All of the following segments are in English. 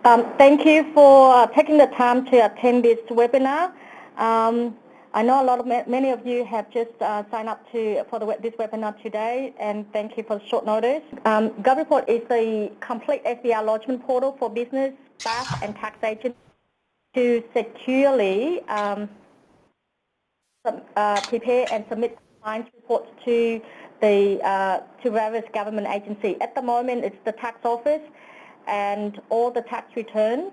Thank you for taking the time to attend this webinar. I know many of you have just signed up for this webinar today, and thank you for the short notice. GovReport is the complete SDR lodgement portal for business, staff, and tax agents to securely prepare and submit compliance reports to various government agencies. At the moment, it's the tax office and all the tax returns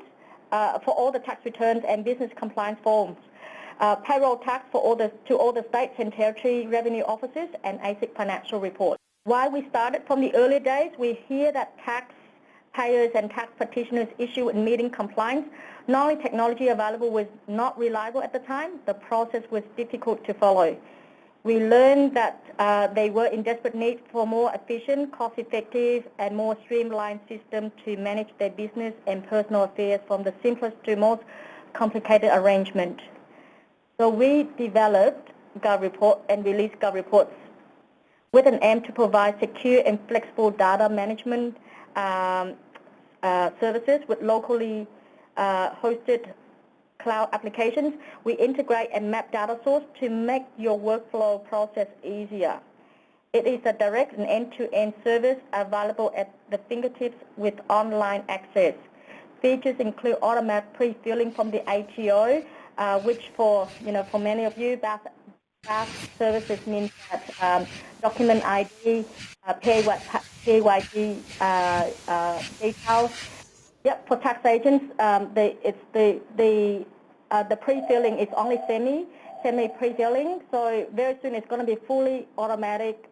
for all the tax returns and business compliance forms. Payroll tax to all the states and territory revenue offices, and ASIC financial reports. Why we started from the early days, we hear that taxpayers and tax practitioners issue in meeting compliance. Not only technology available was not reliable at the time, the process was difficult to follow. We learned that they were in desperate need for more efficient, cost-effective, and more streamlined system to manage their business and personal affairs from the simplest to most complicated arrangement. So we developed GovReport and released GovReports with an aim to provide secure and flexible data management services with locally hosted cloud applications. We integrate and map data source to make your workflow process easier. It is a direct and end-to-end service available at the fingertips with online access. Features include automatic pre-filling from the ATO, which for many of you, BAS services means that document ID, PAYG details. Yep, for tax agents, the pre-filling is only semi pre-filling, so very soon it's going to be fully automatic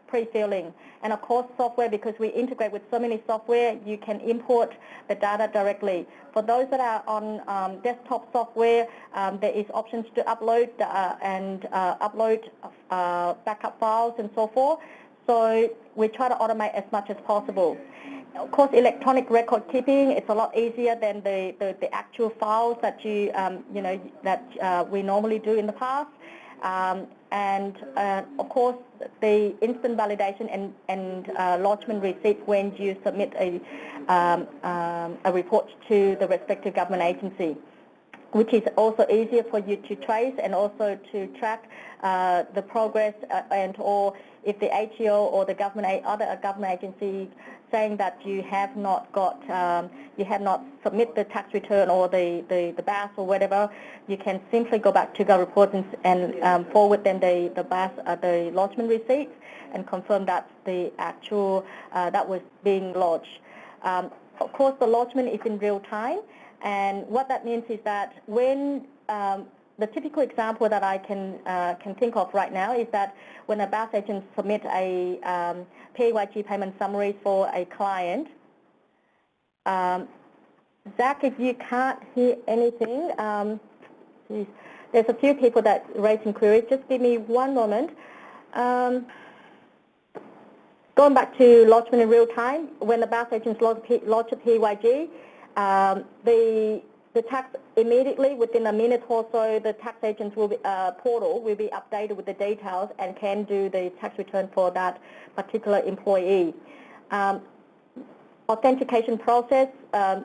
pre-filling. And of course, software, because we integrate with so many software, you can import the data directly. For those that are on desktop software, there is options to upload upload backup files and so forth. So we try to automate as much as possible. Of course, electronic record keeping, it's a lot easier than the actual files that we normally do in the past. And of course, the instant validation and lodgement receipt when you submit a report to the respective government agency, which is also easier for you to trace and also to track the progress or if the ATO or the other government agency saying that you have not submit the tax return or the BAS or whatever, you can simply go back to GovReport and forward them the BAS, the lodgement receipts, and confirm that the actual that was being lodged. Of course, the lodgement is in real time, and what that means is that when the typical example that I can think of right now is that when a BAS agent submit a PAYG payment summary for a client, Zach, if you can't hear anything, there's a few people that raising queries. Just give me one moment. Going back to lodgement in real time, when the BAS agents lodge a PAYG, the tax immediately within a minute or so, the tax agent's portal will be updated with the details and can do the tax return for that particular employee. Authentication process,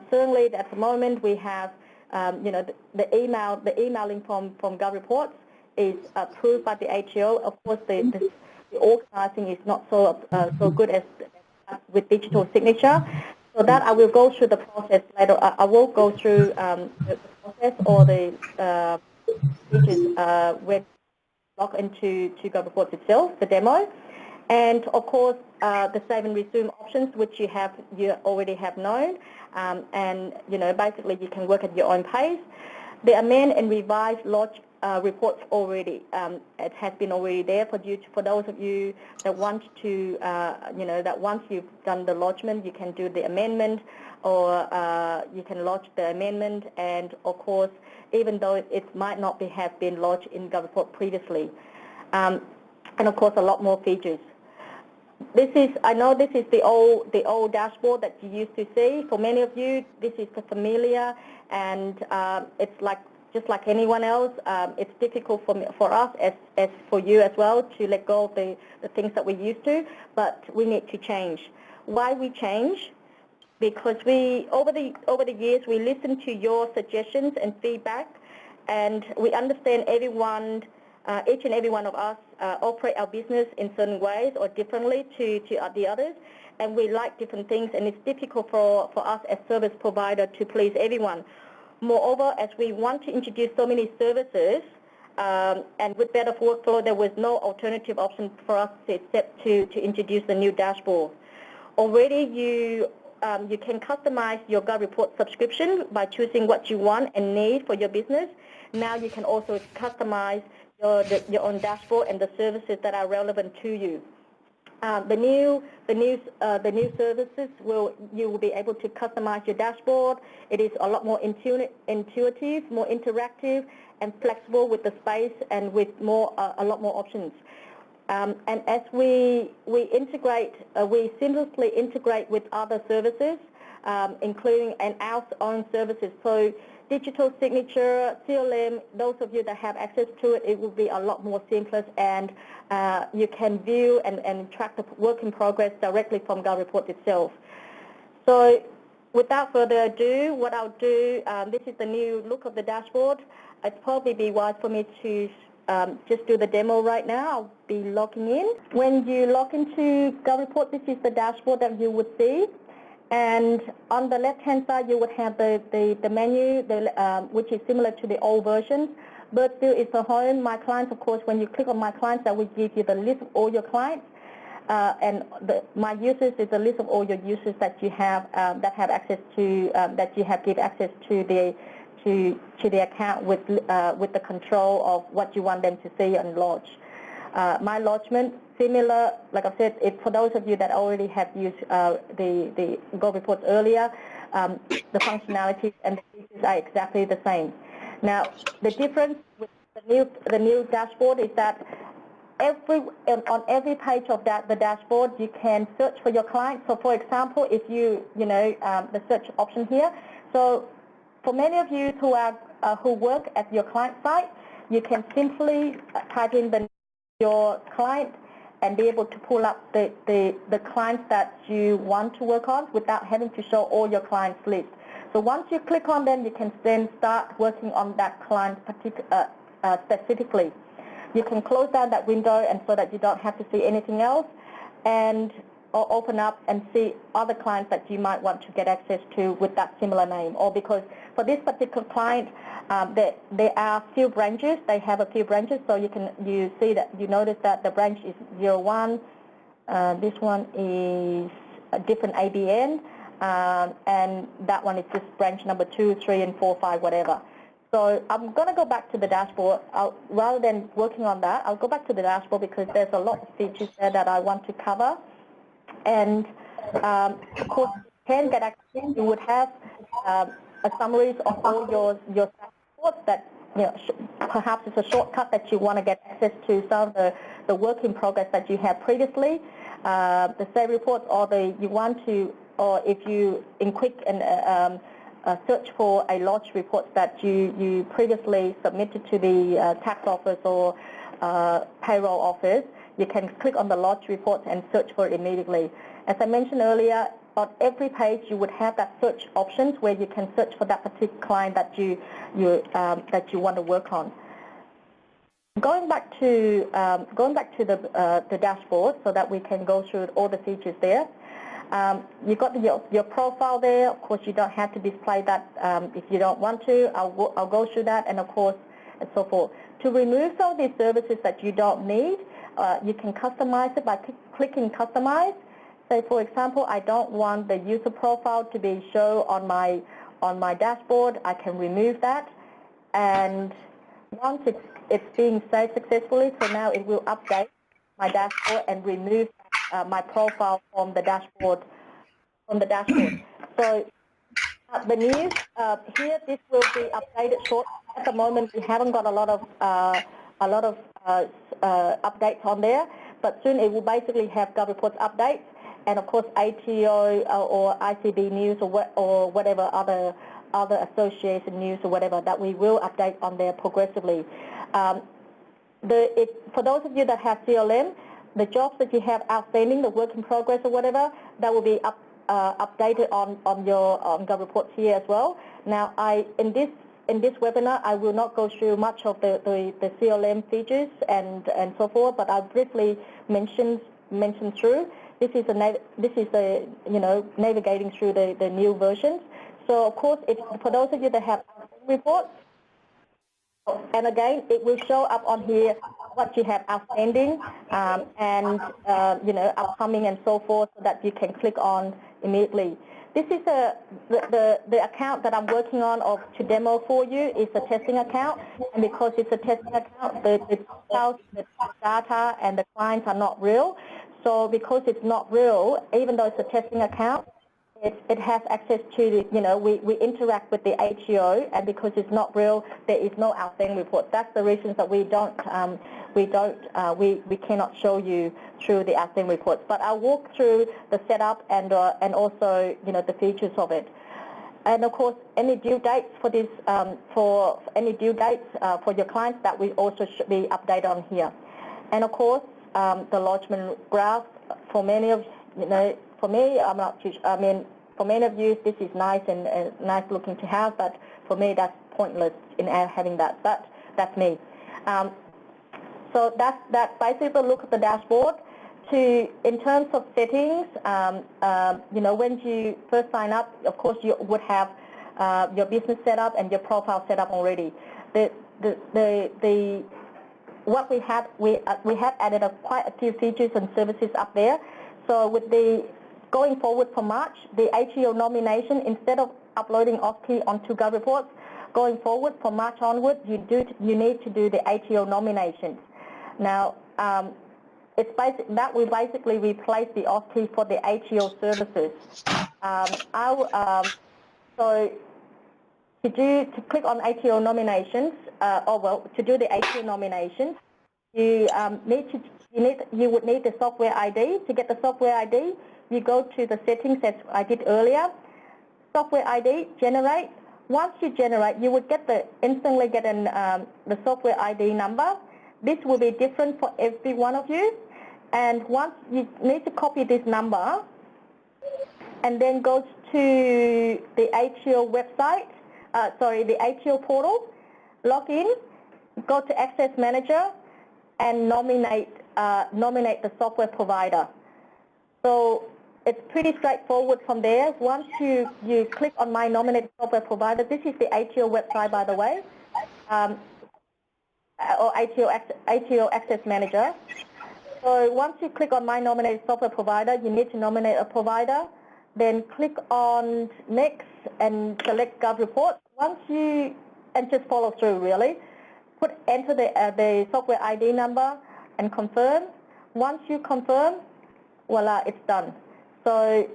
certainly at the moment we have, the emailing from GovReports is approved by the ATO. Of course, the organizing is not so good as with digital signature. So that I will go through the process later. I will go through the process or the features when log into GovReports itself, the demo, and of course the save and resume options, which you already have known, and basically you can work at your own pace. The amend and revise lodge reports already it has been already there for those of you that want to that once you've done the lodgement, you can do the amendment, or you can lodge the amendment, and of course even though it might not have been lodged in GovReport previously, and of course a lot more features. I know this is the old dashboard that you used to see. For many of you, this is familiar, and it's just like anyone else. It's difficult for us as for you as well to let go of the things that we're used to, but we need to change. Why we change? because over the years we listen to your suggestions and feedback, and we understand each and every one of us operate our business in certain ways or differently to the others, and we like different things, and it's difficult for us as service provider to please everyone. Moreover, as we want to introduce so many services, and with better workflow, there was no alternative option for us except to introduce the new dashboard. Already you can customize your GovReport subscription by choosing what you want and need for your business. Now you can also customize your own dashboard and the services that are relevant to you. The new services you will be able to customize your dashboard. It is a lot more intuitive, more interactive, and flexible with the space and with a lot more options. And as we integrate, we seamlessly integrate with other services, including our own services. So digital signature, CLM, those of you that have access to it, it will be a lot more seamless, and you can view and track the work in progress directly from GovReport itself. So without further ado, what I'll do, this is the new look of the dashboard. It'd probably be wise for me to just do the demo right now. I'll be logging in. When you log into GovReport, this is the dashboard that you would see. And on the left-hand side, you would have the menu, which is similar to the old version. But still, it's a home. My clients, of course, when you click on My Clients, that will give you the list of all your clients. And My Users is a list of all your users that you have that have access to that you have give access to the account with the control of what you want them to see and lodge. My lodgement, similar, like I said, for those of you that already have used the GovReports earlier, the functionalities and the features are exactly the same. Now, the difference with the new dashboard is that on every page of the dashboard, you can search for your client. So, for example, if the search option here. So, for many of you who work at your client site, you can simply type in your client and be able to pull up the clients that you want to work on without having to show all your clients list. So once you click on them, you can then start working on that client specifically. You can close down that window and so that you don't have to see anything else, or open up and see other clients that you might want to get access to with that similar name. Or because for this particular client, there are few branches. They have a few branches, so you notice that the branch is 01. This one is a different ABN, and that one is just branch number 2, 3, and 4, 5, whatever. So I'm going to go back to the dashboard. Rather than working on that, I'll go back to the dashboard because there's a lot of features there that I want to cover. And of course, you can get access. You would have a summaries of all your reports that perhaps it's a shortcut that you want to get access to some of the work in progress that you had previously, the save reports, or if you in quick and search for a lodge report that you previously submitted to the tax office or payroll office, you can click on the lodge report and search for it immediately. As I mentioned earlier, on every page you would have that search options where you can search for that particular client that you want to work on. Going back to the dashboard so that we can go through all the features there. You've got your profile there. Of course, you don't have to display that if you don't want to. I'll go through that, and of course, and so forth. To remove some of these services that you don't need, you can customize it by clicking Customize. Say, for example, I don't want the user profile to be shown on my dashboard. I can remove that, and once it's being saved successfully, so now it will update my dashboard and remove my profile from the dashboard. So the news here, this will be updated shortly. At the moment, we haven't got a lot of updates on there, but soon it will basically have GovReports updates, and of course ATO or ICB news or whatever other association news or whatever that we will update on there progressively. For those of you that have CLM, the jobs that you have outstanding, the work in progress or whatever, that will be updated on your Gov reports here as well. Now, in this webinar, I will not go through much of the CLM features and so forth, but I'll briefly mention through. This is navigating through the new versions. So of course, for those of you that have reports, and again, it will show up on here what you have outstanding and upcoming and so forth, so that you can click on immediately. This is the account that I'm working on to demo for you is a testing account, and because it's a testing account, the data and the clients are not real. So because it's not real, even though it's a testing account, it has access to, we interact with the ATO, and because it's not real, there is no outstanding report. That's the reason that we cannot show you through the outstanding reports. But I'll walk through the setup and also, the features of it. And of course, any due dates for this, for your clients, that we also should be updated on here. And of course, the lodgement graph, for many of for me, I'm not too. I mean, for many of you, this is nice and nice looking to have, but for me, that's pointless in having that. But that's me. So that's basically look at the dashboard. In terms of settings, when you first sign up, of course, you would have your business set up and your profile set up already. What we have added quite a few features and services up there. So with going forward for March, the ATO nomination, instead of uploading OSCE onto Gov reports, going forward from March onward, you need to do the ATO nominations. Now, that will basically replace the OSCE for the ATO services. So to click on ATO nominations, to do the ATO nominations, you would need the software ID. To get the software ID, you go to the settings that I did earlier. Software ID, generate. Once you generate, you would instantly get the software ID number. This will be different for every one of you. And once you need to copy this number, and then go to the ATO website, the ATO portal, log in, go to Access Manager, and nominate the software provider. So it's pretty straightforward from there. Once you click on My Nominated Software Provider, this is the ATO website, by the way, or ATO Access Manager. So once you click on My Nominated Software Provider, you need to nominate a provider. Then click on Next and select Gov Reports. And just follow through, really. Enter the software ID number and confirm. Once you confirm, voila, it's done. So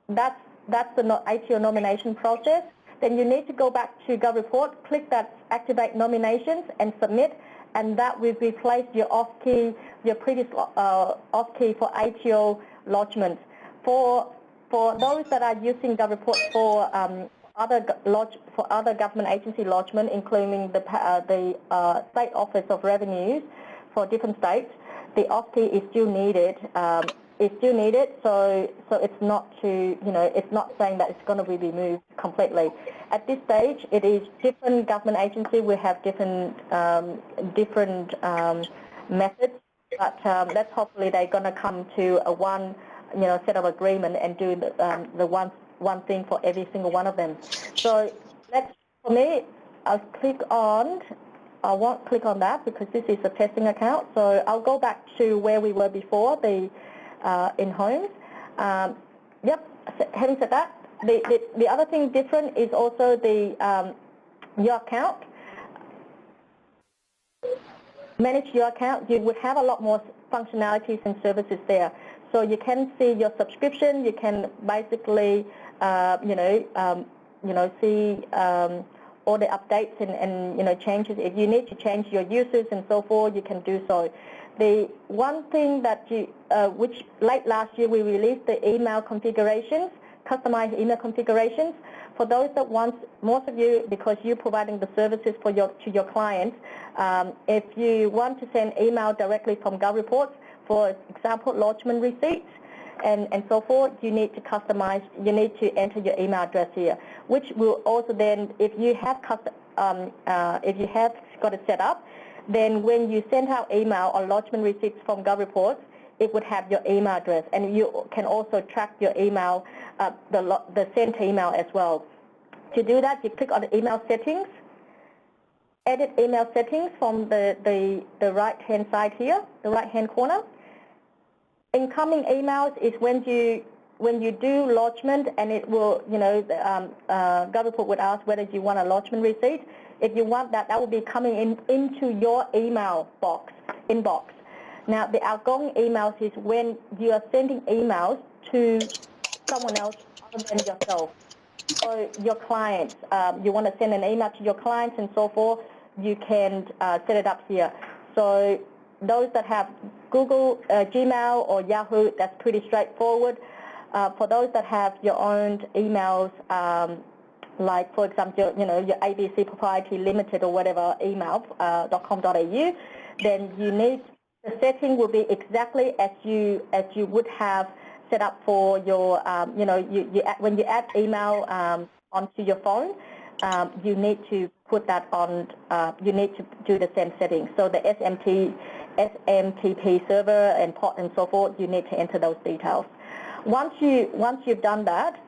that's the ATO nomination process. Then you need to go back to Gov Report, click that Activate Nominations and submit, and that will replace your OSCE, your previous OSCE for ATO lodgement. For those that are using Gov Report for other government agency lodgement, including the State Office of Revenues for different states, the OSCE is still needed. So it's not it's not saying that it's going to be removed completely. At this stage, it is different government agency will have different methods, but that's hopefully they're going to come to a one set of agreement and do the one thing for every single one of them. So for me, I won't click on that because this is a testing account. So I'll go back to where we were before, in Homes. Having said that, the other thing different is also your account. Manage your account. You would have a lot more functionalities and services there. So you can see your subscription. You can basically, see all the updates and changes. If you need to change your users and so forth, you can do so. The one thing that which late last year we released the email configurations, customized email configurations. For those that most of you, because you're providing the services to your clients, if you want to send email directly from Gov Reports, for example, lodgement receipts, and so forth, you need to customize, you need to enter your email address here, which will also then, if you have got it set up, then when you send out email or lodgement receipts from GovReports, it would have your email address, and you can also track your email, the sent email as well. To do that, you click on the email settings, edit email settings from the right-hand side here, the right-hand corner. Incoming emails is when you do lodgement, and it will, GovReport would ask whether you want a lodgement receipt. If you want that, that will be coming into your email inbox. Now, the outgoing emails is when you are sending emails to someone else other than yourself. So your clients, you want to send an email to your clients and so forth, you can set it up here. So those that have Google, Gmail or Yahoo, that's pretty straightforward. For those that have your own emails, like for example, your ABC Proprietary Limited or whatever email, .com.au, then you need, the setting will be exactly as you would have set up for your, when you add email onto your phone, you need to put that on, you need to do the same settings. So the SMTP server and port and so forth, you need to enter those details. Once you've done that,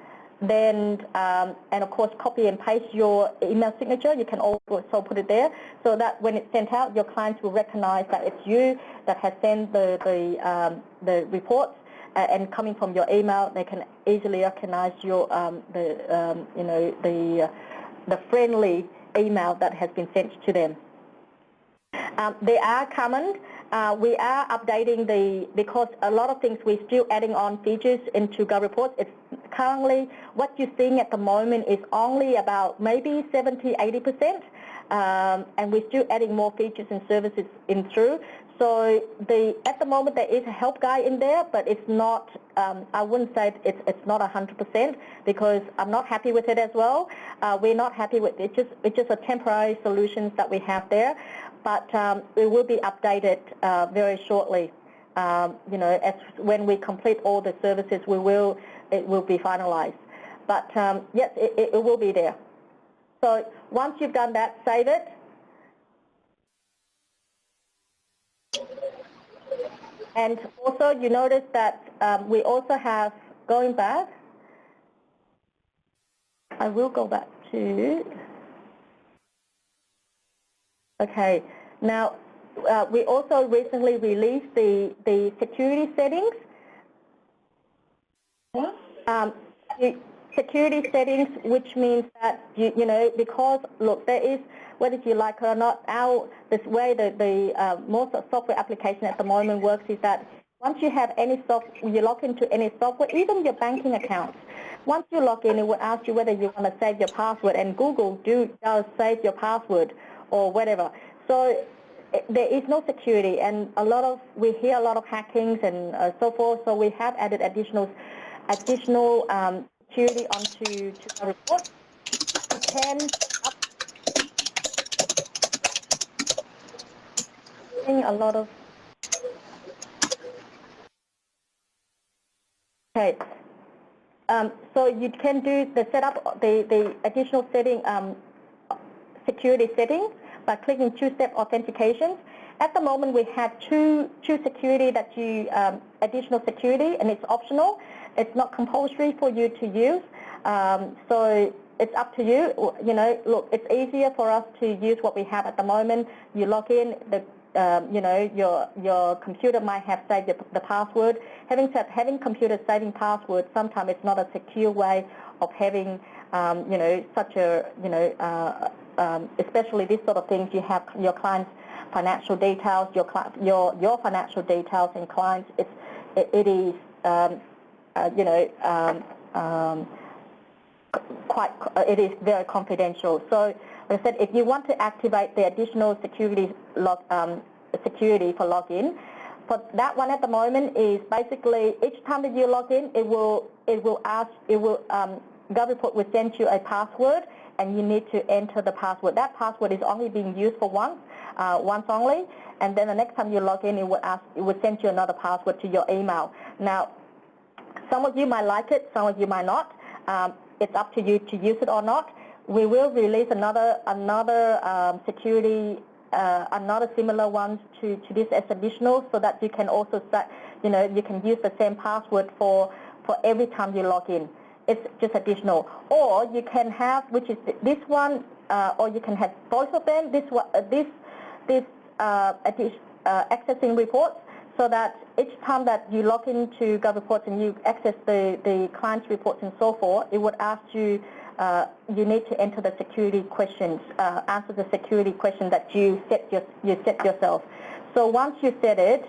then, and of course copy and paste your email signature, you can also put it there, so that when it's sent out, your clients will recognize that it's you that has sent the reports, and coming from your email, they can easily recognize your the friendly email that has been sent to them. They are common. We are updating because a lot of things we're still adding on features into GovReports. It's currently, what you're seeing at the moment is only about maybe 70–80%, and we're still adding more features and services in through. So at the moment there is a help guide in there, but it's not, I wouldn't say it's not 100%, because I'm not happy with it as well. We're not happy with it. It's just a temporary solutions that we have there, but it will be updated very shortly. As when we complete all the services, it will be finalized. But yes, it will be there. So once you've done that, save it. And also, you notice that we also have, going back, I will go back to, okay, now we also recently released the security settings. Security settings, which means that, because, look, there is, whether you like it or not, this way the most software application at the moment works is that once you have any software, you log into any software, even your banking accounts, once you log in, it will ask you whether you want to save your password, and Google does save your password or whatever. So there is no security, and we hear a lot of hackings and so forth, so we have added additional security onto our report. You can a lot of so you can do the setup, the additional setting, security setting by clicking two-step authentications. At the moment, we have two security that additional security, and it's optional. It's not compulsory for you to use. So it's up to you. Look, it's easier for us to use what we have at the moment. You log in, your computer might have saved the password. Having computers saving passwords, sometimes it's not a secure way of having, such a, especially this sort of things. You have your clients' financial details, your financial details and clients. It is, it is very confidential. So, like I said, if you want to activate the additional security security for login, for that one at the moment is basically each time that you log in, GovReport will send you a password, and you need to enter the password. That password is only being used for once only, and then the next time you log in, it will send you another password to your email. Now, some of you might like it, some of you might not. It's up to you to use it or not. We will release another security, another similar one to this as additional, so that you can also set, you can use the same password for every time you log in. It's just additional. Or you can have, which is this one, or you can have both of them. Accessing reports, so that each time that you log into GovReports and you access the client's reports and so forth, it would ask you, you need to enter the security questions, answer the security question that you set yourself. So once you set it,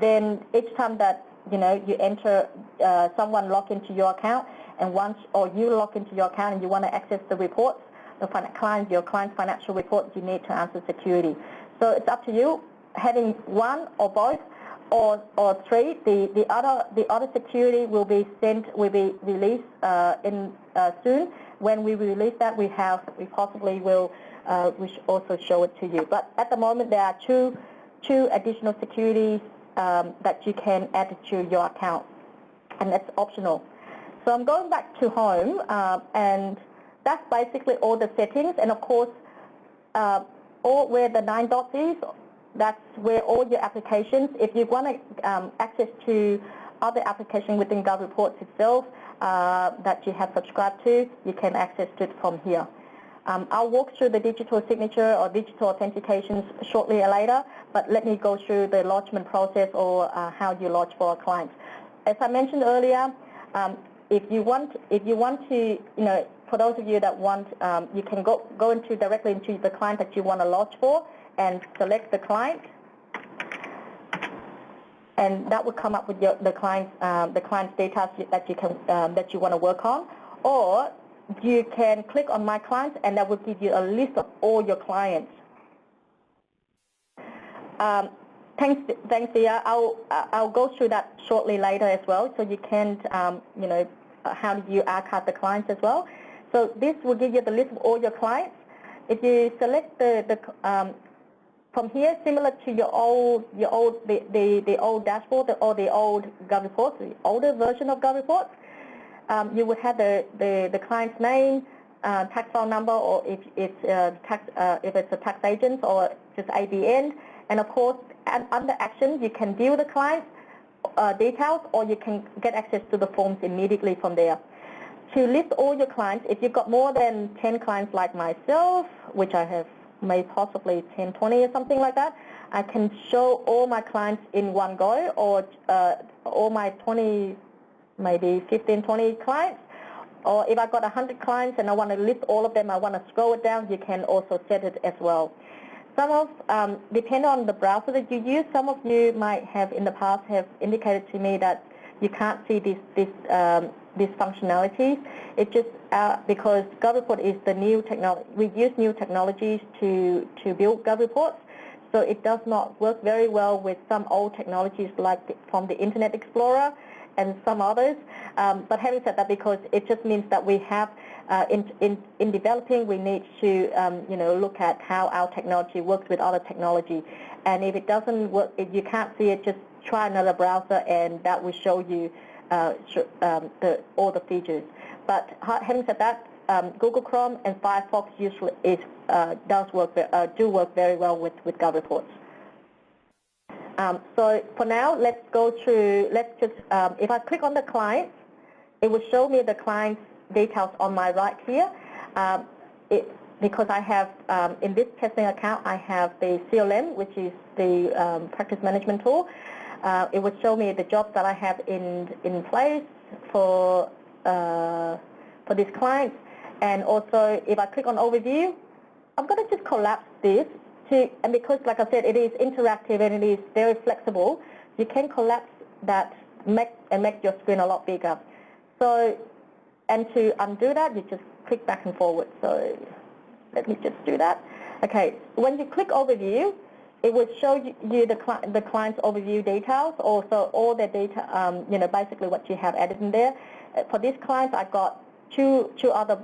then each time that you enter, someone log into your account, and you log into your account and you want to access the reports, your client's financial reports, you need to answer security. So it's up to you, having one or both or three. The other security will be released soon. When we release that, we possibly will also show it to you. But at the moment, there are two additional securities that you can add to your account, and that's optional. So I'm going back to home, and that's basically all the settings. And of course, where the 9 dots is, that's where all your applications, if you want to access to other applications within GovReports itself that you have subscribed to, you can access it from here. I'll walk through the digital signature or digital authentications shortly later, but let me go through the lodgement process, or how you lodge for a client. As I mentioned earlier, if you want to, for those of you that want, you can go directly into the client that you want to lodge for and select the client, and that will come up with the client's data that you want to work on. Or you can click on My Clients, and that will give you a list of all your clients. Thanks, Dia. I'll go through that shortly later as well, so you can, how do you archive the clients as well. So this will give you the list of all your clients. If you select from here, similar to the old dashboard or the old GovReports, the older version of GovReports, you would have the client's name, tax file number, or if it's a tax agent, or just ABN, and of course, under Action, you can view the client's details, or you can get access to the forms immediately from there. To list all your clients, if you've got more than 10 clients like myself, which I have maybe possibly 10, 20 or something like that, I can show all my clients in one go, or all my 20, maybe 15, 20 clients. Or if I've got 100 clients and I want to list all of them, I want to scroll it down, you can also set it as well. Depending on the browser that you use, some of you might have in the past have indicated to me that you can't see these functionalities. It's just because GovReport is the new technology. We use new technologies to build GovReports, so it does not work very well with some old technologies like from the Internet Explorer and some others. But having said that, because it just means that we have, in developing, we need to look at how our technology works with other technology. And if it doesn't work, if you can't see it, just try another browser, and that will show you all the features. But having said that, Google Chrome and Firefox usually do work very well with GovReports. So for now, let's go through. If I click on the client, it will show me the client's details on my right here. Because I have, in this testing account, I have the CLM, which is the practice management tool. It will show me the jobs that I have in place for this client. And also, if I click on Overview, I'm going to just collapse this. And because, like I said, it is interactive and it is very flexible, you can collapse that and make your screen a lot bigger. So, and to undo that, you just click back and forward. So let me just do that. Okay, when you click Overview, it will show you the client's overview details, also all their data, basically what you have added in there. For this client, I got two other,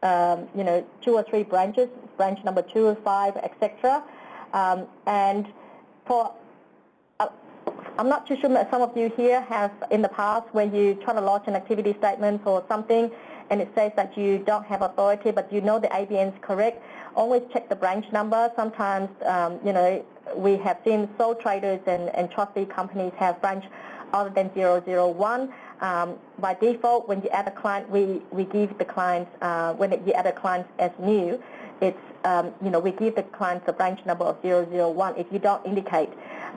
2 or 3 branches, branch number 2 or 5, etc. And for I'm not too sure that some of you here have in the past where you try to lodge an activity statement or something and it says that you don't have authority, but you know the ABN is correct. Always check the branch number. Sometimes, we have seen sole traders and trustee companies have branch other than 001. By default, when you add a client, we give the clients, when you add a client as new, it's, we give the clients the branch number of 001 if you don't indicate.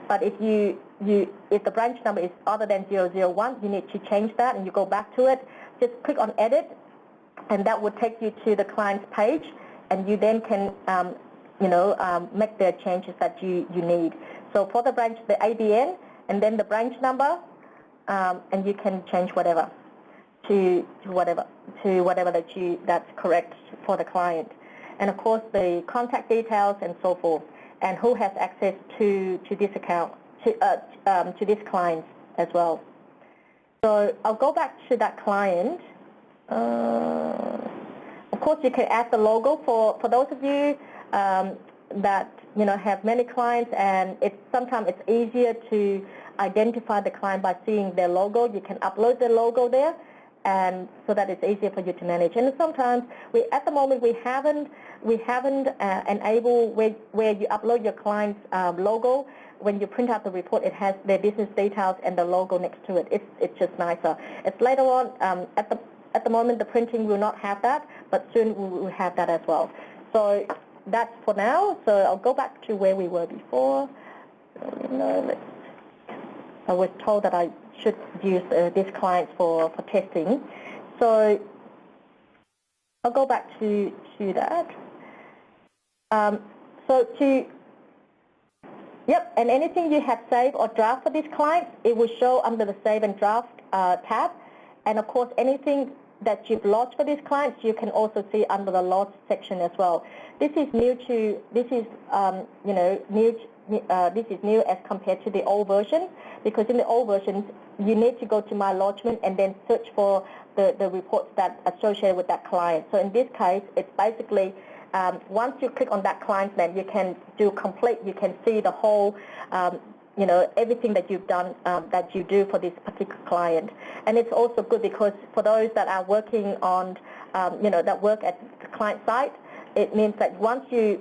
But if if the branch number is other than 001, you need to change that and you go back to it. Just click on edit and that will take you to the client's page and you then can, make the changes that you need. So for the branch, the ABN and then the branch number, and you can change whatever to whatever that's correct for the client. And of course the contact details and so forth, and who has access to this account, to this client as well. So I'll go back to that client. Of course you can add the logo for those of you that have many clients, and sometimes it's easier to identify the client by seeing their logo. You can upload the logo there, and so that it's easier for you to manage. And sometimes at the moment we haven't enabled where you upload your client's logo. When you print out the report, it has their business details and the logo next to it. It's just nicer. It's later on. At the moment, the printing will not have that, but soon we will have that as well. So that's for now. So I'll go back to where we were before. I was told that I should use this client for testing. So I'll go back to that. And anything you have saved or draft for this client, it will show under the Save and Draft tab. And of course, anything that you've lodged for these clients, you can also see under the Lodge section as well. This is new as compared to the old version, because in the old version, you need to go to My Lodgement and then search for the reports that are associated with that client. So in this case, it's basically once you click on that client's name, you can do complete. You can see the whole, everything that you've done, that you do for this particular client. And it's also good because for those that are working on, that work at the client site, it means that once you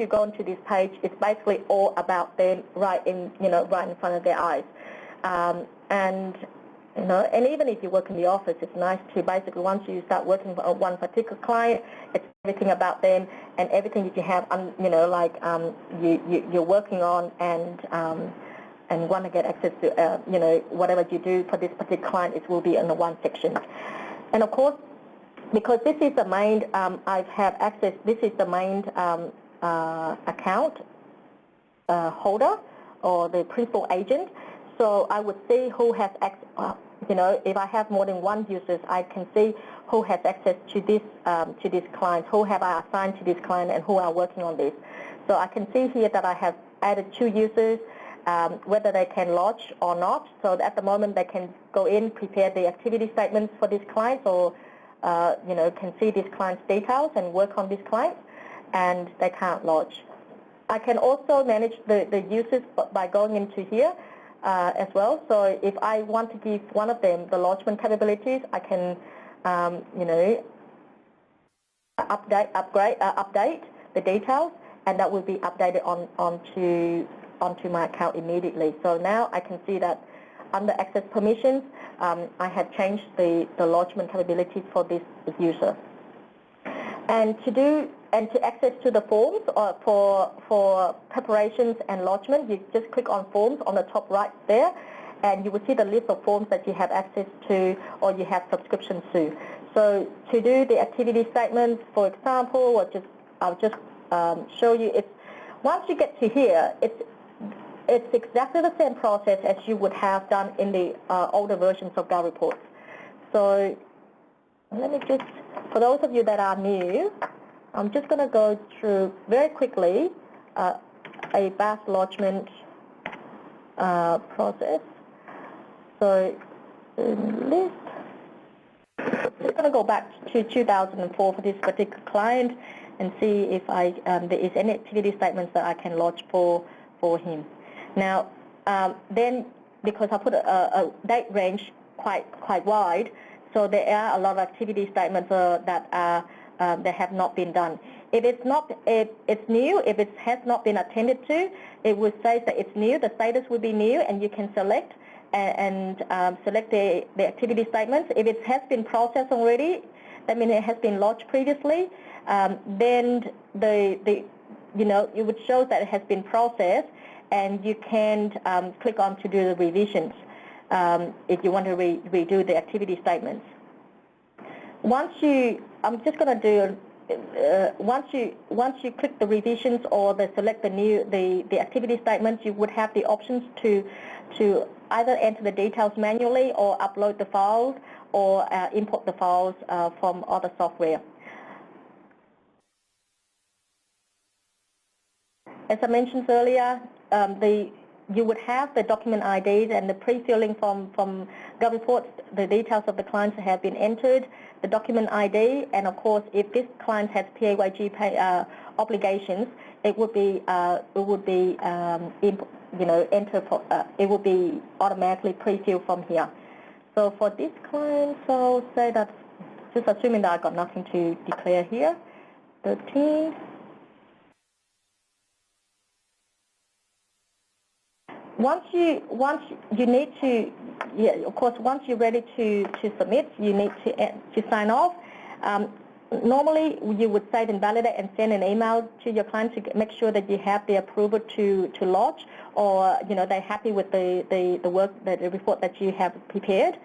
go into this page, it's basically all about them right in front of their eyes. And even if you work in the office, it's nice to basically, once you start working for one particular client, it's everything about them and everything that you have, you're working on and want to get access to, whatever you do for this particular client, it will be in the one section. And of course, because this is the main, I have access, this is the main account holder or the principal agent. So I would see who has access, if I have more than one users, I can see who has access to this client, who have I assigned to this client and who are working on this. So I can see here that I have added 2 users, whether they can lodge or not. So at the moment they can go in, prepare the activity statements for this client, or can see this client's details and work on this client, and they can't lodge. I can also manage the users by going into here as well. So if I want to give one of them the lodgement capabilities, I can, update the details, and that will be updated onto my account immediately. So now I can see that under access permissions, I have changed the lodgement capabilities for this user. And to access to the forms for preparations and lodgement, you just click on forms on the top right there, and you will see the list of forms that you have access to or you have subscriptions to. So to do the activity statements, for example, I'll just show you. Once you get to here, it's exactly the same process as you would have done in the older versions of GAR reports. So let me just, for those of you that are new, I'm just going to go through very quickly a BAS lodgement process. So in list, I'm just going to go back to 2004 for this particular client and see if there is any activity statements that I can lodge for him. Now, then because I put a date range quite wide, so there are a lot of activity statements that have not been done. If it's new, if it has not been attended to, it would say that it's new. The status will be new, and you can select and select the activity statements. If it has been processed already, that means it has been lodged previously. Then it would show that it has been processed, and you can click on to do the revisions if you want to redo the activity statements. I'm just going to do. Once you click the revisions or select the activity statements, you would have the options to either enter the details manually or upload the files or import the files from other software. As I mentioned earlier, you would have the document IDs and the pre-filling from GovReports. The details of the clients have been entered, the document ID, and of course, if this client has PAYG obligations, it would be it will be automatically pre-filled from here. So for this client, I'll say that, just assuming that I've got nothing to declare here, 13. Once you need to, of course, once you're ready to submit, you need to sign off. Normally, you would save and validate and send an email to your client to make sure that you have the approval to lodge, or they're happy with the work, the report that you have prepared.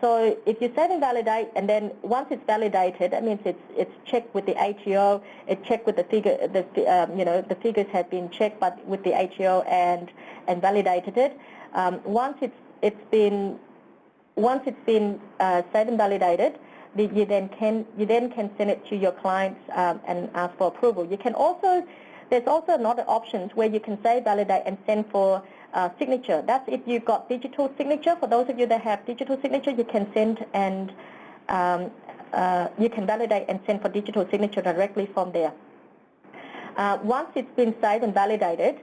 So if you save and validate, and then once it's validated, that means it's checked with the ATO. It's checked with the figure. The figures have been checked, but with the ATO and validated it. Once it's been saved and validated, you then can send it to your clients and ask for approval. You can also, there's also another options where you can save, validate, and send for signature. That's if you've got digital signature. For those of you that have digital signature, you can send and you can validate and send for digital signature directly from there. Once it's been saved and validated,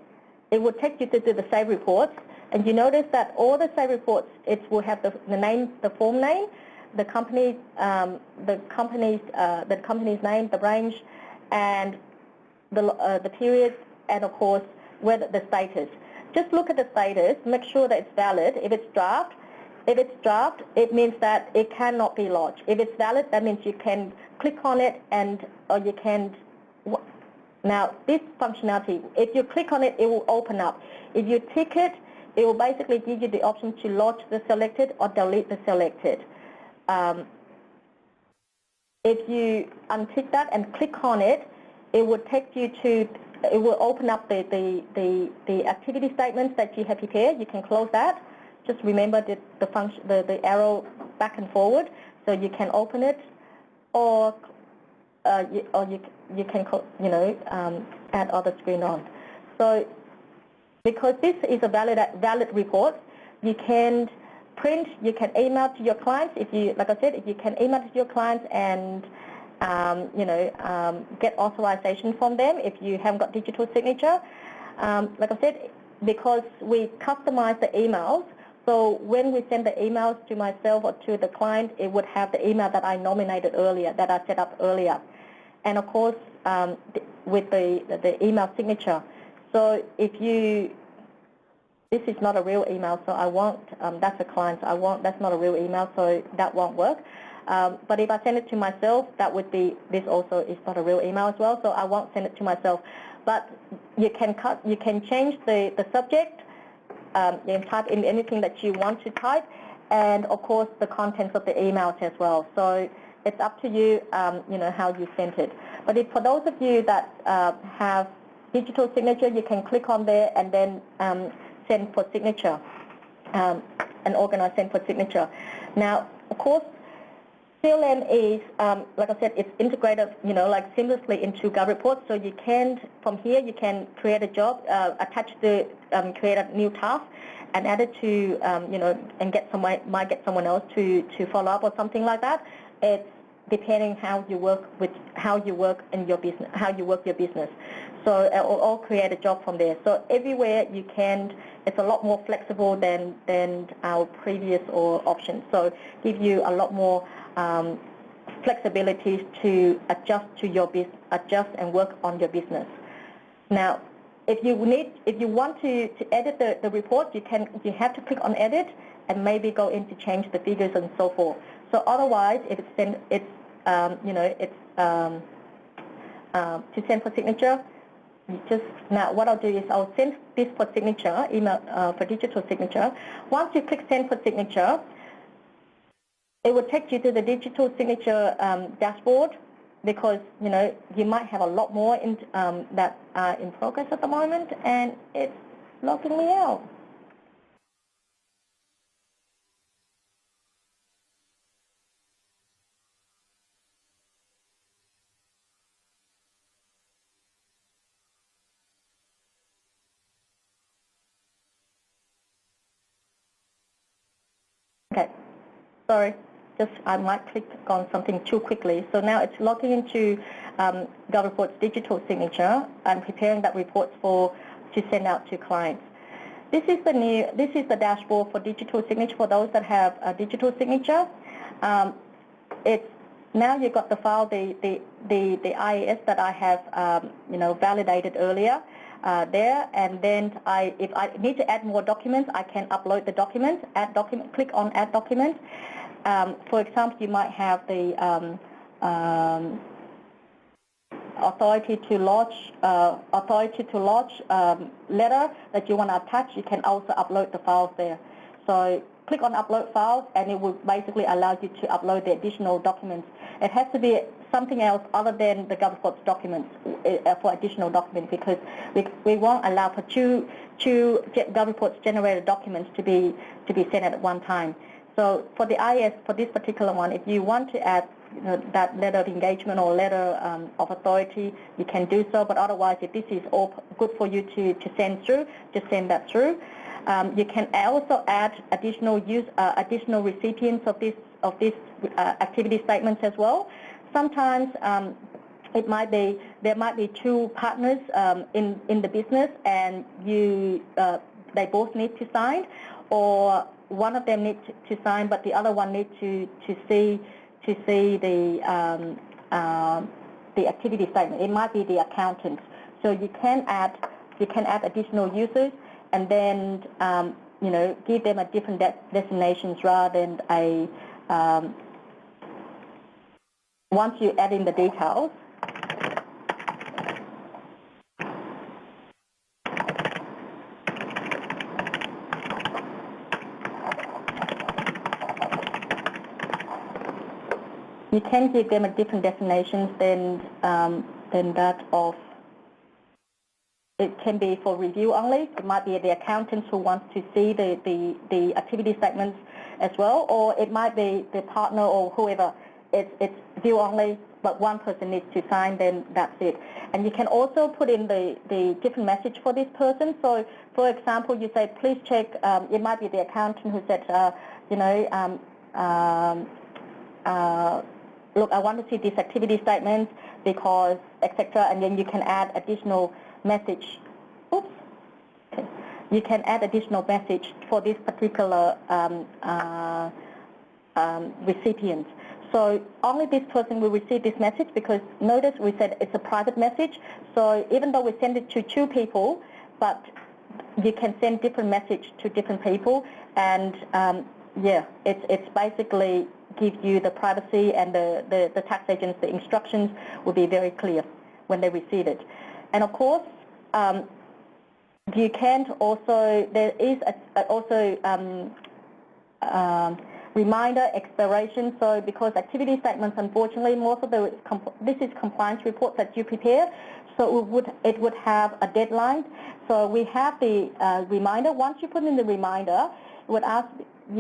it will take you to the save reports, and you notice that all the save reports, it will have the name, the form name, the company's name, the branch, and the period, and of course whether the status. Just look at the status, make sure that it's valid. If it's draft, it means that it cannot be lodged. If it's valid, that means you can click on it or you can. Now this functionality, if you click on it, it will open up. If you tick it, it will basically give you the option to lodge the selected or delete the selected. If you untick that and click on it, it will take you to. It will open up the activity statements that you have prepared. You can close that. Just remember the function, the arrow back and forward, so you can open it, or you can add other screen on. So because this is a valid report, you can print, you can email to your clients. If you, like I said, if you can email to your clients and get authorization from them if you haven't got digital signature. Like I said, because we customize the emails, so when we send the emails to myself or to the client, it would have the email that I nominated earlier, that I set up earlier. And of course, with the email signature. So if this is not a real email, so I won't, that's a client, so that's not a real email, so that won't work. But if I send it to myself, that would be, this also is not a real email as well, so I won't send it to myself. But you can change the subject, you can type in anything that you want to type, and of course the contents of the emails as well. So it's up to you, how you send it. But for those of you that have digital signature, you can click on there and then send for signature, and organize send for signature. Now, of course, CLM is, like I said, it's integrated, like seamlessly into GovReports. So you can, from here, you can create a job, create a new task, and add it to, and might get someone else to follow up or something like that. It's depending how you work in your business, how you work your business. So or create a job from there. So everywhere you can, it's a lot more flexible than our previous options. So give you a lot more flexibility to adjust to your adjust and work on your business. Now, if you want to edit the report, you have to click on edit and maybe go in to change the figures and so forth. So otherwise, if to send for signature, now what I'll do is I'll send this for signature, email for digital signature. Once you click send for signature, it will take you to the digital signature dashboard, because you might have a lot more that are in progress at the moment, and it's logging me out. Okay, sorry. I might click on something too quickly. So now it's logging into GovReport's digital signature. I'm preparing that report to send out to clients. This is the dashboard for digital signature for those that have a digital signature. Now you've got the file, the IAS that I have validated earlier there, and then if I need to add more documents, I can upload the documents. Add document. Click on Add Document. For example, you might have the authority to lodge letter that you want to attach. You can also upload the files there. So click on Upload Files, and it will basically allow you to upload the additional documents. It has to be something else other than the GovReport's documents for additional documents, because we won't allow for two GovReport's generated documents to be sent at one time. So for the IAS, for this particular one, if you want to add that letter of engagement or letter of authority, you can do so. But otherwise, if this is all good for you to send through, just send that through. You can also add additional recipients of this activity statements as well. Sometimes there might be two partners in the business, and they both need to sign, or one of them needs to sign, but the other one needs to see the activity statement. It might be the accountant. So you can add additional users, and then give them a different designations rather than a once you add in the details. You can give them a different designations than that of. It can be for review only. It might be the accountants who wants to see the activity statements as well, or it might be the partner or whoever. It's view only, but one person needs to sign, then that's it. And you can also put in the different message for this person. So, for example, you say, please check. It might be the accountant who said, look, I want to see this activity statement because, etc. And then you can add additional message. Oops. Okay. You can add additional message for this particular recipient. So only this person will receive this message, because notice we said it's a private message. So even though we send it to two people, but you can send different message to different people, and it's basically gives you the privacy, and the tax agents, the instructions will be very clear when they receive it. And of course, you can also, there is reminder expiration. So because activity statements, unfortunately, most of this is compliance reports that you prepare, so it would have a deadline. So we have the reminder. Once you put in the reminder, you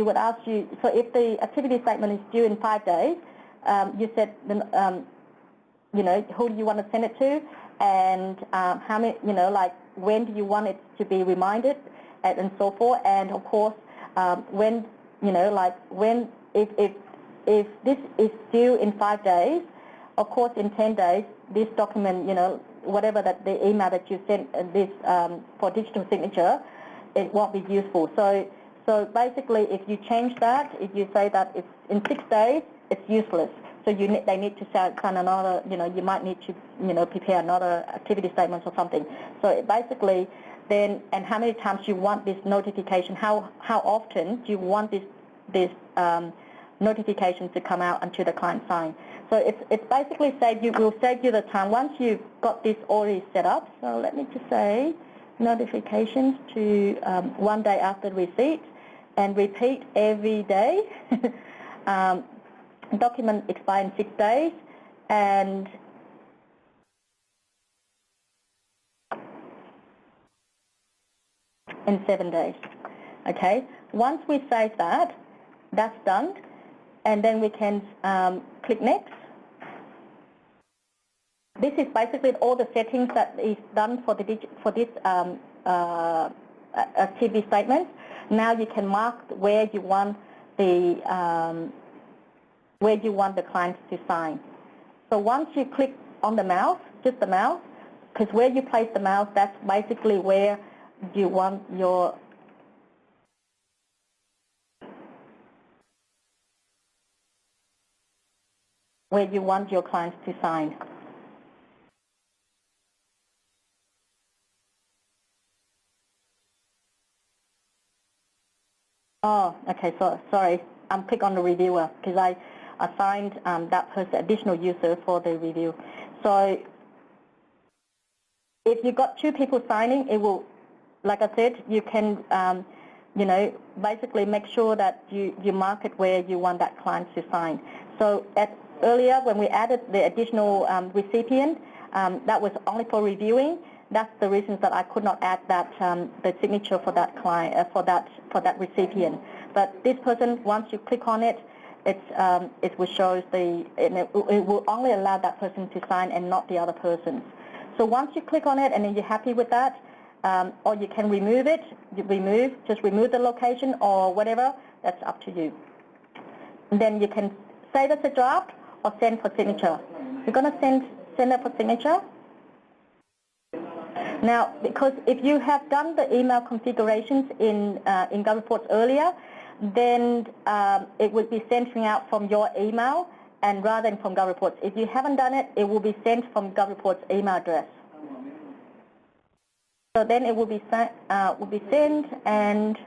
would ask you. So if the activity statement is due in 5 days, you said who do you want to send it to, and how many, like when do you want it to be reminded, and so forth. And of course, when if if this is due in 5 days, of course in 10 days, this document, whatever that the email that you sent this for digital signature, it won't be useful. So basically, if you change that, if you say that it's in 6 days, it's useless. So they need to sign another, you might need to, prepare another activity statement or something. So basically, then, and how many times you want this notification, how often do you want this notification to come out until the client sign. So it's basically will save you the time once you've got this already set up. So let me just say notifications to 1 day after receipt and repeat every day. Document expire in 6 days and in 7 days. Okay, once we save that, that's done, and then we can click next. This is basically all the settings that is done for this activity statement. Now you can mark where you want the client to sign. So once you click on the mouse, just the mouse, because where you place the mouse, that's basically where you want your clients to sign. Oh, okay, so sorry. I'm click on the reviewer because I assigned that person additional user for the review. So if you've got 2 people signing, it will, like I said, you can, basically make sure that you mark it where you want that client to sign. So earlier when we added the additional recipient, that was only for reviewing. That's the reason that I could not add that the signature for that client for that recipient. But this person, once you click on it, it will show it will only allow that person to sign and not the other person. So once you click on it and then you're happy with that, or you can remove it. Just remove the location or whatever. That's up to you. And then you can save as a draft or send for signature. You're going to send it for signature. Now, because if you have done the email configurations in GovReports earlier, then it would be sending out from your email and rather than from GovReports. If you haven't done it, it will be sent from GovReports email address. So then it will be sent and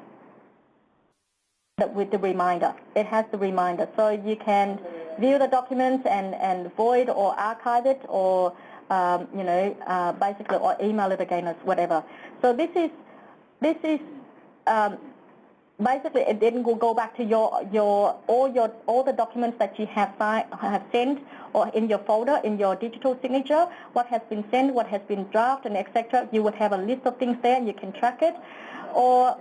with the reminder. It has the reminder, so you can view the documents and void or archive it, or basically, or email it again or whatever. So this is basically it then will go back to all the documents that you have sent or in your folder, in your digital signature, what has been sent, what has been drafted, and etc. You would have a list of things there and you can track it. Or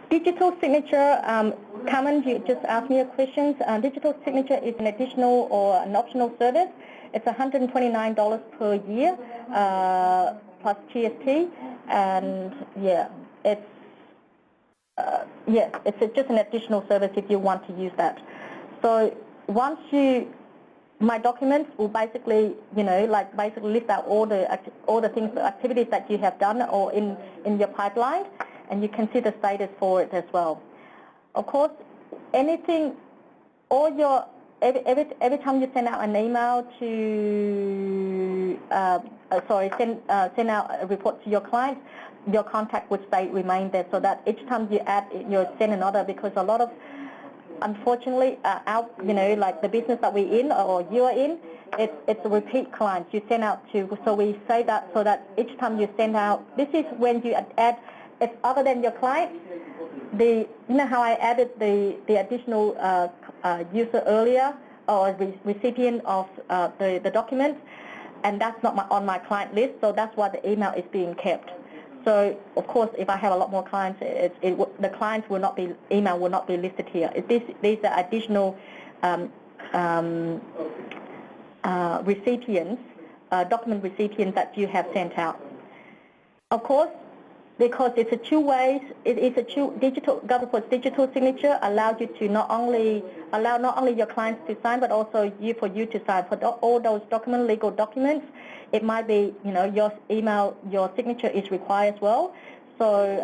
digital signature, Carmen, you just asked me a question. Digital signature is an additional or an optional service. It's $129 per year plus GST, and it's just an additional service if you want to use that. So once my documents will basically, basically list out all the things, the activities that you have done or in your pipeline, and you can see the status for it as well. Of course, anything, every time you send out an email to, send out a report to your clients, your contact would remain there, so that each time you send another, because a lot of, unfortunately, like the business that we're in or you're in, it's a repeat clients you send out to. So we say that so that each time you send out, this is when you add, if other than your client, how I added the additional user earlier or recipient of the documents, and that's not on my client list, so that's why the email is being kept. So of course, if I have a lot more clients, the clients will not be, email will not be listed here. These are additional recipients, document recipients that you have sent out. Of course, because it's a two-way, it is a digital GovReports digital signature allows you to not only your clients to sign, but also for you to sign for all those legal documents. It might be, your email, your signature is required as well. So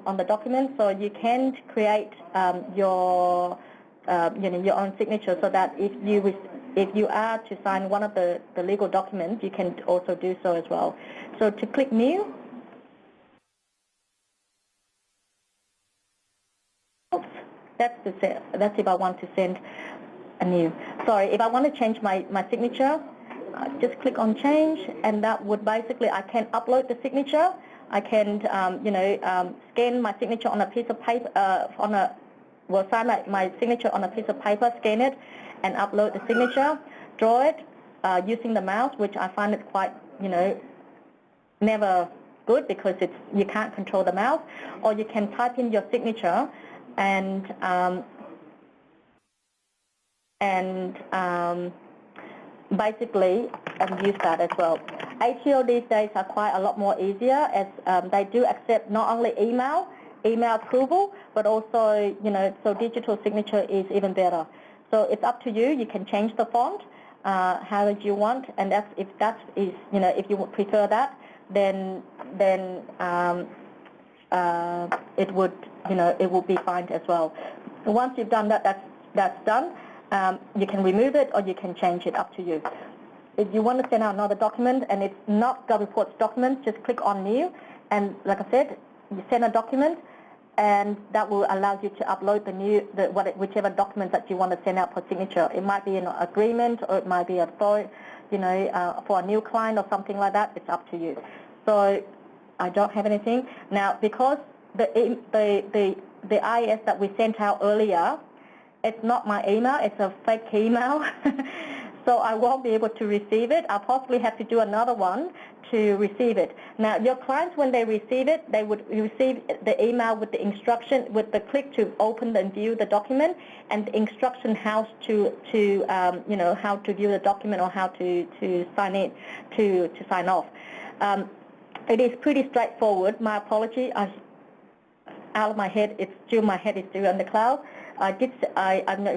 on the document, so you can create your your own signature, so that if you are to sign one of the legal documents, you can also do so as well. So to click new. That's if I want to send a new. Sorry, if I want to change my signature, just click on change, and that would basically, I can upload the signature. I can, scan my signature on a piece of paper, sign my signature on a piece of paper, scan it, and upload the signature. Draw it using the mouse, which I find it quite, never good because you can't control the mouse. Or you can type in your signature and basically use that as well. ATO these days are quite a lot more easier, as they do accept not only email approval, but also, so digital signature is even better. So it's up to you. You can change the font however you want, and if you would prefer that, then it would be fine as well. Once you've done that, that's done. You can remove it or you can change it, up to you. If you want to send out another document and it's not GovReports document, just click on new, and like I said, you send a document, and that will allow you to upload whichever document that you want to send out for signature. It might be an agreement, or it might be for a new client or something like that. It's up to you. So I don't have anything now, because the IS that we sent out earlier, it's not my email, it's a fake email. So I won't be able to receive it. I'll possibly have to do another one to receive it. Now, your clients, when they receive it, they would receive the email with the instruction, with the click to open and view the document, and the instruction how to how to view the document, or how to sign in, to sign off. It is pretty straightforward. My apology. Out of my head, it's still in the cloud. I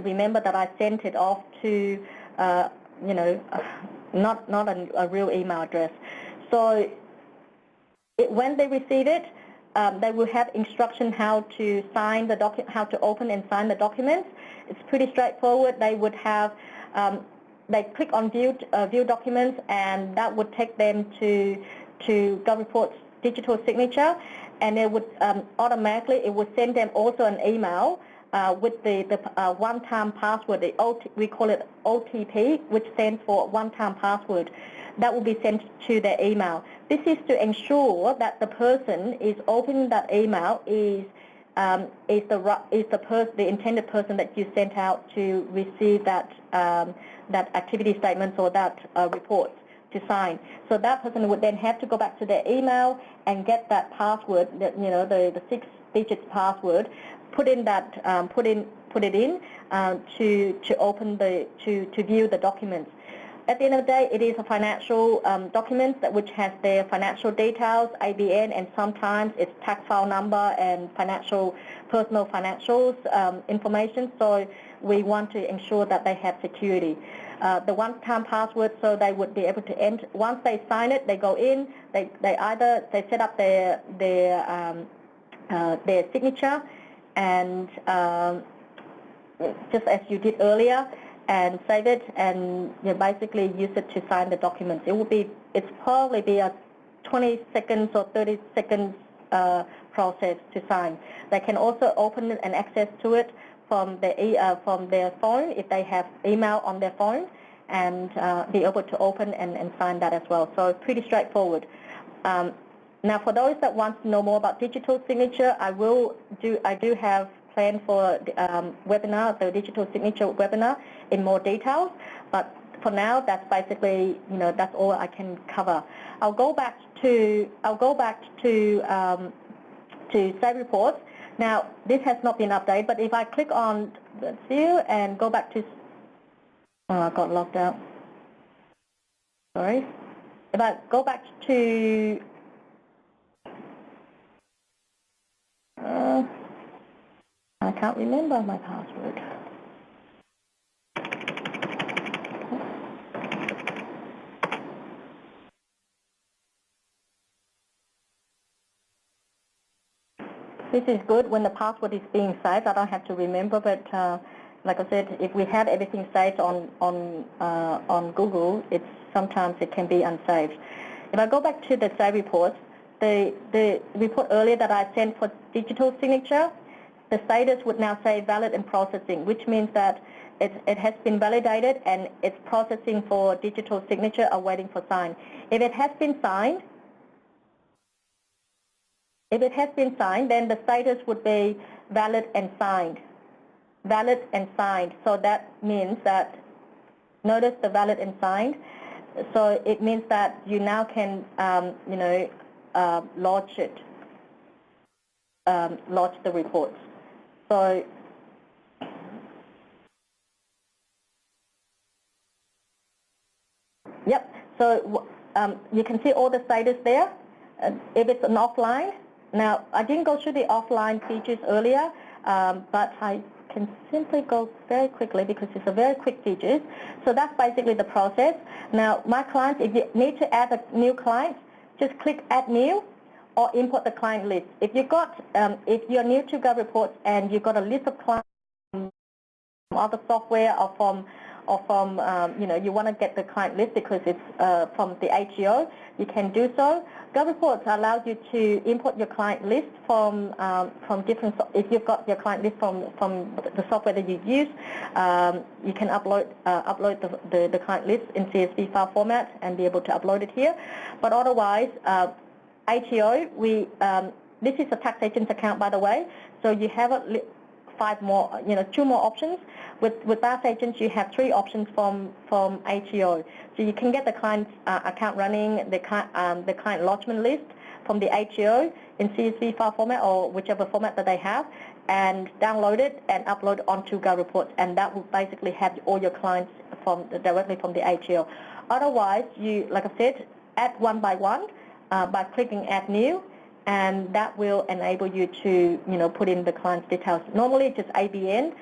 remember that I sent it off to not a real email address. So when they receive it, they will have instruction how to sign the how to open and sign the documents. It's pretty straightforward. They would have they click on view documents, and that would take them to GovReports digital signature, and it would automatically, it would send them also an email with the one-time password. We call it OTP, which stands for one-time password. That will be sent to their email. This is to ensure that the person is opening that email is the intended person that you sent out to receive that activity statement or that report to sign. So that person would then have to go back to their email and get that password, the 6-digit password, put it in to open to view the documents. At the end of the day, it is a financial document which has their financial details, ABN, and sometimes it's tax file number and personal financials information. So we want to ensure that they have security. The one-time password, so they would be able to enter. Once they sign it, they go in. They set up their signature, and just as you did earlier, and save it, and basically use it to sign the documents. It's probably be a 20 seconds or 30 seconds process to sign. They can also open it and access to it from their phone if they have email on their phone, and be able to open and sign that as well. So pretty straightforward. Now, for those that want to know more about digital signature, I do have planned for webinar, the digital signature webinar, in more details. But for now, that's basically, that's all I can cover. I'll go back to Save Reports. Now, this has not been updated, but if I click on the view and go back to, I got logged out. Sorry. If I go back to I can't remember my password. This is good when the password is being saved. I don't have to remember, but like I said, if we have everything saved on Google, sometimes it can be unsaved. If I go back to the save reports, the report earlier that I sent for digital signature, the status would now say valid and processing, which means that it has been validated and it's processing for digital signature awaiting for sign. If it has been signed, then the status would be valid and signed. Valid and signed. So that means that, notice the valid and signed. So it means that you now can, lodge it, lodge the reports. So yep. So you can see all the status there. If it's an offline, now I didn't go through the offline features earlier, but I can simply go very quickly because it's a very quick feature. So that's basically the process. Now, my clients, if you need to add a new client, just click Add New or import the client list. If you're new to GovReports and you've got a list of clients from other software or from you want to get the client list because it's from the ATO, you can do so. GovReports allows you to import your client list from different. If you've got your client list from the software that you use, you can upload the client list in CSV file format and be able to upload it here. But otherwise, ATO, this is a tax agent's account, by the way, so you have two more options. With BAS agents, you have 3 options from ATO. So you can get the client's account running, the client lodgement list from the ATO in CSV file format or whichever format that they have, and download it and upload onto GovReports, and that will basically have all your clients directly from the ATO. Otherwise, you, like I said, add one by one by clicking Add New, and that will enable you to, put in the client's details. Normally, just ABN.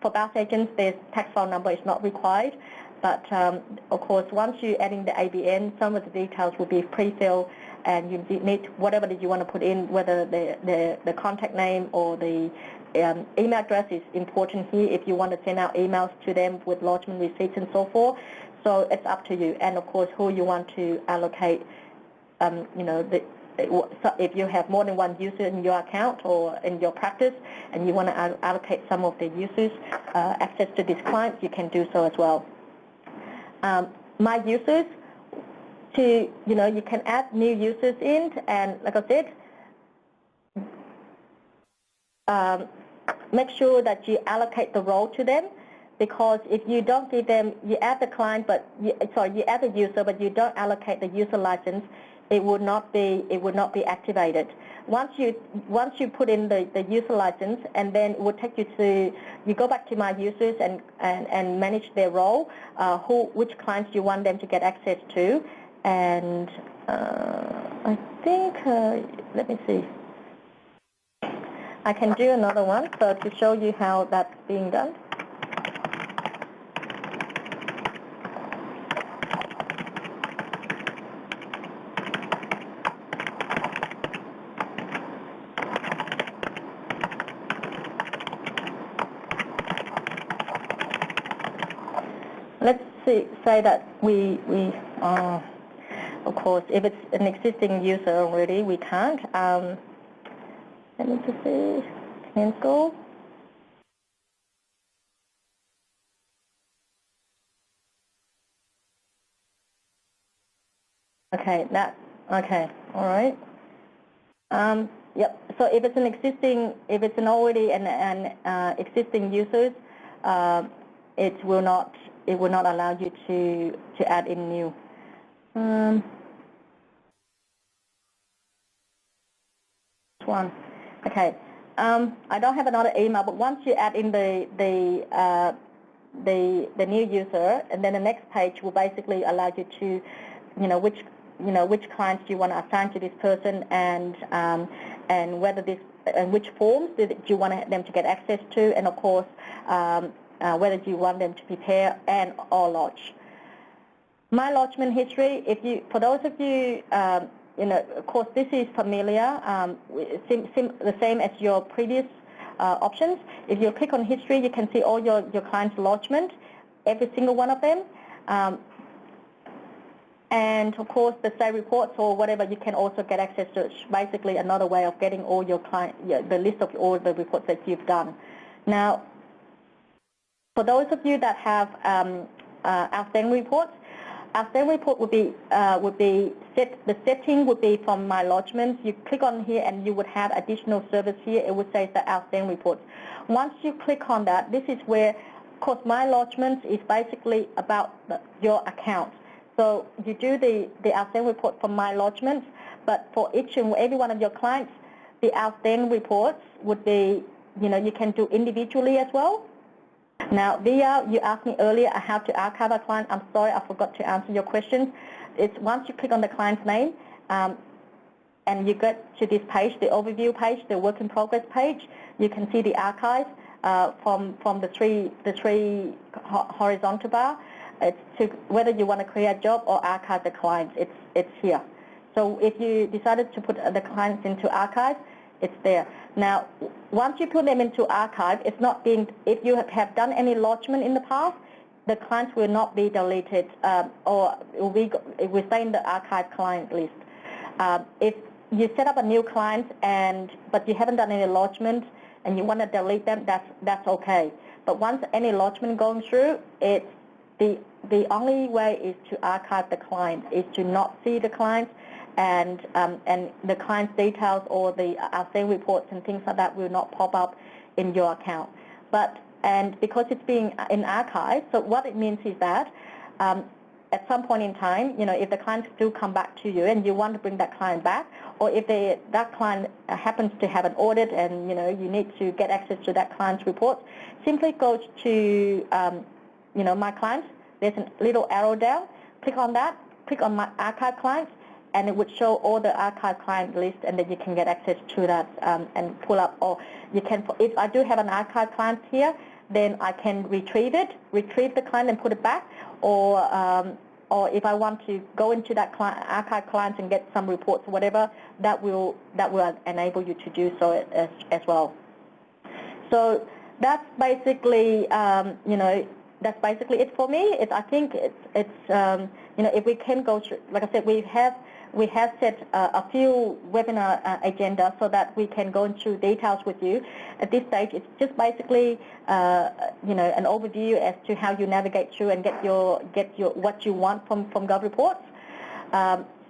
For BAS agents, their tax file number is not required, but of course, once you're adding the ABN, some of the details will be pre-filled, and you need whatever that you want to put in, whether the contact name or the email address is important here if you want to send out emails to them with lodgement receipts and so forth. So it's up to you, and of course, who you want to allocate, so if you have more than one user in your account or in your practice and you want to allocate some of the users access to these clients, you can do so as well. My users, you can add new users in, and like I said, make sure that you allocate the role to them, because if you don't give them, you add the client, you add the user, but you don't allocate the user license, it would not be activated. Once you put in the user license, and then it will take you go back to my users and manage their role, which clients you want them to get access to, and I think let me see. I can do another one so to show you how that's being done. Let's say that we of course, if it's an existing user already, we can't. Let me just see, cancel. Okay, all right. Yep. So if it's already an existing users, it will not allow you to add in new. This one. Okay. I don't have another email, but once you add in the new user, and then the next page will basically allow you to, which clients you want to assign to this person, and whether this and which forms do you want them to get access to, and of course whether you want them to prepare and or lodge. My lodgement history, for those of you, of course this is familiar, the same as your previous options. If you click on history, you can see all your clients' lodgement, every single one of them. And of course the state reports or whatever, you can also get access to. It's basically another way of getting all your the list of all the reports that you've done. Now, for those of you that have outstanding reports, outstanding report would be the setting would be from My Lodgements. You click on here and you would have additional service here. It would say the outstanding reports. Once you click on that, this is where, of course, My Lodgements is basically about your account. So you do the outstanding report from My Lodgements, but for each and every one of your clients, the outstanding reports would be, you can do individually as well. Now, Via, you asked me earlier how to archive a client. I'm sorry, I forgot to answer your questions. It's once you click on the client's name and you get to this page, the overview page, the work in progress page, you can see the archive from the three horizontal bar. It's to whether you want to create a job or archive the clients. It's here. So if you decided to put the clients into archive, it's there. Now, once you put them into archive, it's not being, if you have done any lodgement in the past, the clients will not be deleted or it will stay in the archive client list. If you set up a new client but you haven't done any lodgement and you want to delete them, that's okay. But once any lodgement going through, it's the only way is to archive the client, is to not see the clients, and the client's details or the outstanding reports and things like that will not pop up in your account. And because it's being in archive, so what it means is that at some point in time, if the clients do come back to you and you want to bring that client back, or if that client happens to have an audit and you need to get access to that client's reports, simply go to My Clients. There's a little arrow down. Click on that. Click on My Archive Clients, and it would show all the archive client list, and then you can get access to that and pull up. Or you can, if I do have an archive client here, then I can retrieve the client and put it back. Or if I want to go into that archive clients and get some reports or whatever, that will enable you to do so as well. So that's basically that's basically it for me. I think it's if we can go through, like I said, we have set a few webinar agenda so that we can go into details with you. At this stage, it's just basically an overview as to how you navigate through and get your what you want from Gov Reports.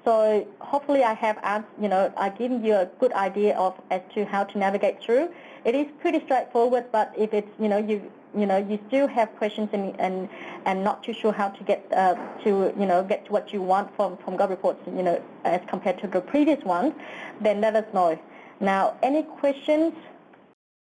So hopefully I have I've given you a good idea as to how to navigate through. It is pretty straightforward, but if it's you still have questions and not too sure how to get to what you want from Gov Reports, as compared to the previous ones, then let us know. Now, any questions?